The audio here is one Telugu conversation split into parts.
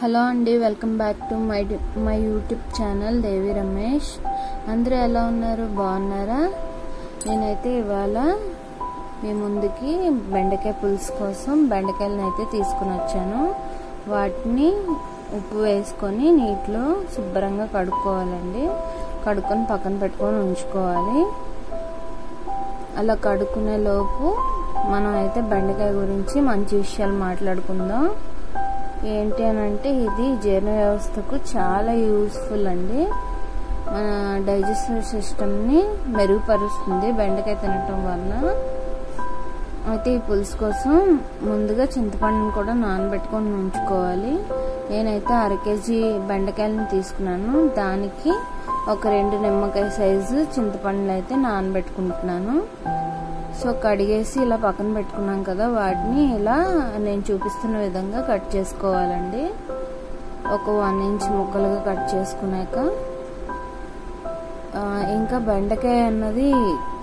హలో అండి, welcome back to my YouTube channel Devi Ramesh. అందరూ ఎలా ఉన్నారు? బాగున్నారా? నేనైతే ఇవాళ మీ ముందుకి బెండకాయ పులుసు కోసం బెండకాయలను అయితే తీసుకుని వచ్చాను. వాటిని ఉప్పు వేసుకొని నీటిలో శుభ్రంగా కడుక్కోవాలండి. కడుక్కొని పక్కన పెట్టుకొని ఉంచుకోవాలి. అలా కడుక్కునే లోపు మనం అయితే బెండకాయ గురించి మంచి విషయాలు మాట్లాడుకుందాం. ఏంటి అని అంటే, ఇది జీర్ణ వ్యవస్థకు చాలా యూస్ఫుల్ అండి. మన డైజెస్టివ్ సిస్టమ్ని మెరుగుపరుస్తుంది బెండకాయ తినటం వలన. అయితే ఈ పులుసు కోసం ముందుగా చింతపండుని కూడా నానబెట్టుకొని ఉంచుకోవాలి. నేనైతే 1/2 కేజీ బెండకాయలను తీసుకున్నాను. దానికి ఒక 2 నిమ్మకాయ సైజు చింతపండులు అయితే నానబెట్టుకుంటున్నాను. సో కడిగేసి ఇలా పక్కన పెట్టుకున్నాం కదా, వాటిని ఇలా నేను చూపిస్తున్న విధంగా కట్ చేసుకోవాలండి. ఒక 1 ఇంచ్ ముక్కలుగా కట్ చేసుకున్నాక, ఇంకా బెండకాయ అన్నది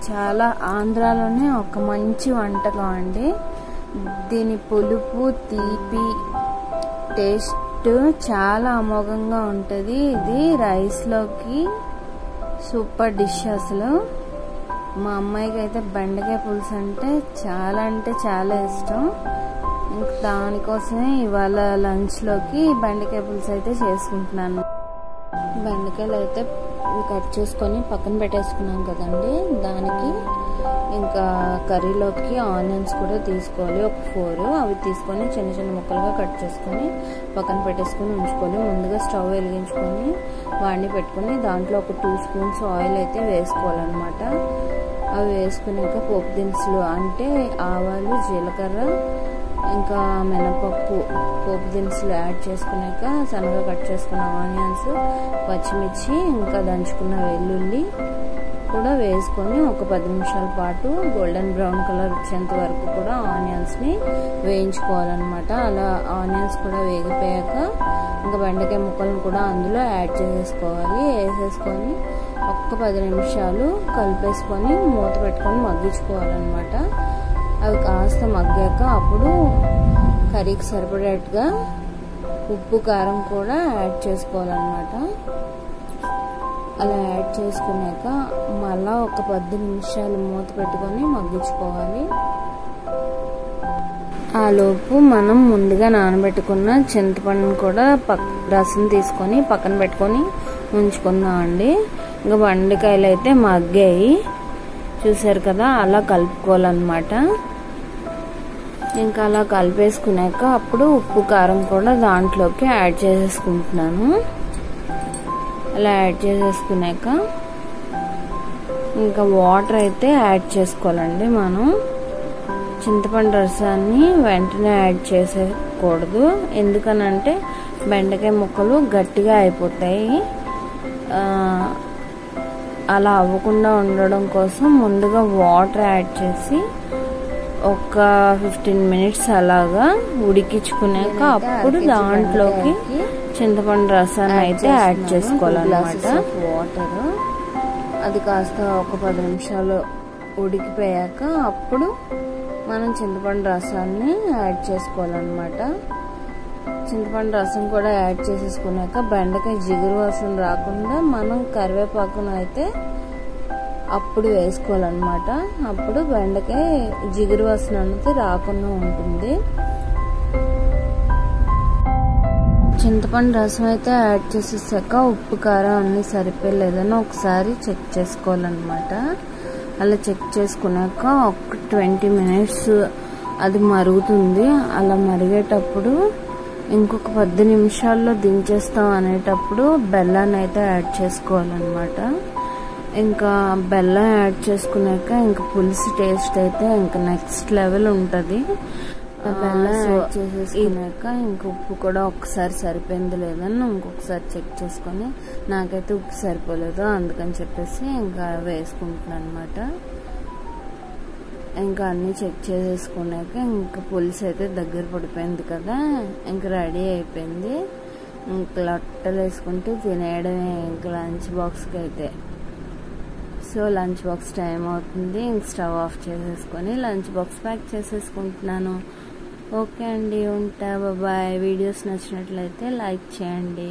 చాలా ఆంధ్రాలోనే ఒక మంచి వంటకం అండి. దీని పులుపు, తీపి, టేస్ట్ చాలా అమోఘంగా ఉంటుంది. ఇది రైస్లోకి సూపర్ డిష్ అసలు. మా అమ్మాయికి అయితే బెండకాయ పులుసు అంటే చాలా ఇష్టం. ఇంకా దానికోసమే ఇవాళ లంచ్లోకి బెండకాయ పులుసు అయితే చేసుకుంటున్నాను. బెండకాయలు అయితే కట్ చేసుకొని పక్కన పెట్టేసుకున్నాం కదండి. దానికి ఇంకా కర్రీలోకి ఆనియన్స్ కూడా తీసుకోవాలి. ఒక 4 అవి తీసుకొని చిన్న చిన్న ముక్కలుగా కట్ చేసుకొని పక్కన పెట్టేసుకొని ఉంచుకొని, ముందుగా స్టవ్ వెలిగించుకొని వాడిని పెట్టుకొని దాంట్లో ఒక 2 స్పూన్స్ ఆయిల్ అయితే వేసుకోవాలన్నమాట. అవి వేసుకున్నాక పోపు దినుసులు అంటే ఆవాలు, జీలకర్ర, ఇంకా మినపప్పు పోపు దినుసులు యాడ్ చేసుకున్నాక సన్నగా కట్ చేసుకున్న ఆనియన్స్, పచ్చిమిర్చి, ఇంకా దంచుకున్న వెల్లుల్లి కూడా వేసుకొని ఒక 10 నిమిషాల పాటు గోల్డెన్ బ్రౌన్ కలర్ వచ్చేంత వరకు కూడా ఆనియన్స్ని వేయించుకోవాలన్నమాట. అలా ఆనియన్స్ కూడా వేగిపోయాక ఇంకా బెండకాయ ముక్కలను కూడా అందులో యాడ్ చేసేసుకోవాలి. వేసేసుకొని ఒక్క 10 నిమిషాలు కలిపేసుకొని మూత పెట్టుకొని మగ్గించుకోవాలన్నమాట. అవి కాస్త మగ్గాక అప్పుడు కర్రీకి సరిపడేట్టుగా ఉప్పు, కారం కూడా యాడ్ చేసుకోవాలన్నమాట. అలా యాడ్ చేసుకున్నాక మళ్ళా ఒక 10 నిమిషాలు మూత పెట్టుకొని మగ్గించుకోవాలి. ఆ లోపు మనం ముందుగా నానబెట్టుకున్న చింతపండును కూడా రసం తీసుకొని పక్కన పెట్టుకొని ఉంచుకుందాం అండి. ఇంకా బెండకాయలు అయితే మగ్గాయి చూసారు కదా, అలా కలుపుకోవాలన్నమాట. ఇంకా అలా కలిపేసుకున్నాక అప్పుడు ఉప్పు, కారం కూడా దాంట్లోకి యాడ్ చేసేసుకుంటున్నాను. అలా యాడ్ చేసేసుకున్నాక ఇంకా వాటర్ అయితే యాడ్ చేసుకోవాలండి. మనం చింతపండు రసాన్ని వెంటనే యాడ్ చేసేయకూడదు. ఎందుకనంటే బెండకాయ ముక్కలు గట్టిగా అయిపోతాయి. అలా అవ్వకుండా ఉండడం కోసం ముందుగా వాటర్ యాడ్ చేసి ఒక 15 మినిట్స్ అలాగా ఉడికించుకున్నాక అప్పుడు దాంట్లోకి చింతపండు రసాన్ని అయితే యాడ్ చేసుకోవాలన్నమాట. వాటర్ అది కాస్త ఒక 10 నిమిషాలు ఉడికిపోయాక అప్పుడు మనం చింతపండు రసాన్ని యాడ్ చేసుకోవాలన్నమాట. చింతపండు రసం కూడా యాడ్ చేసేసుకున్నాక బెండకాయ జిగురు వాసన రాకుండా మనం కరివేపాకును అయితే అప్పుడు వేసుకోవాలన్నమాట. అప్పుడు బెండకాయ జిగురు వాసన అనేది రాకుండా ఉంటుంది. చింతపండు రసం అయితే యాడ్ చేసేసాక ఉప్పు, కారం అన్ని సరిపోలేదని ఒకసారి చెక్ చేసుకోవాలన్నమాట. అలా చెక్ చేసుకున్నాక ఒక 20 మినిట్స్ అది మరుగుతుంది. అలా మరిగేటప్పుడు ఇంకొక 10 నిమిషాల్లో దించేస్తాం అనేటప్పుడు బెల్లాన్ని అయితే యాడ్ చేసుకోవాలన్నమాట. ఇంకా బెల్లం యాడ్ చేసుకున్నాక ఇంకా పులుసు టేస్ట్ అయితే ఇంకా నెక్స్ట్ లెవెల్ ఉంటుంది. బెల్లం యాడ్ చేసేసుకున్నాక ఇంకా ఉప్పు కూడా ఒకసారి సరిపోయింది లేదని ఇంకొకసారి చెక్ చేసుకొని, నాకైతే ఉప్పు సరిపోలేదు అందుకని చెప్పేసి ఇంకా వేసుకుంటున్నాను అనమాట. ఇంకా అన్నీ చెక్ చేసేసుకున్నాక ఇంకా పులుసు అయితే దగ్గర పడిపోయింది కదా, ఇంకా రెడీ అయిపోయింది. ఇంకా లొట్టలు వేసుకుంటూ తినేయడమే ఇంకా లంచ్ బాక్స్కి అయితే. సో లంచ్ బాక్స్ టైం అవుతుంది. ఇంక స్టవ్ ఆఫ్ చేసేసుకొని లంచ్ బాక్స్ ప్యాక్ చేసేసుకుంటున్నాను. ఓకే అండి, ఉంటా. బాయ్. వీడియోస్ నచ్చినట్లయితే లైక్ చేయండి,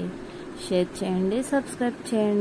షేర్ చేయండి, సబ్స్క్రైబ్ చేయండి.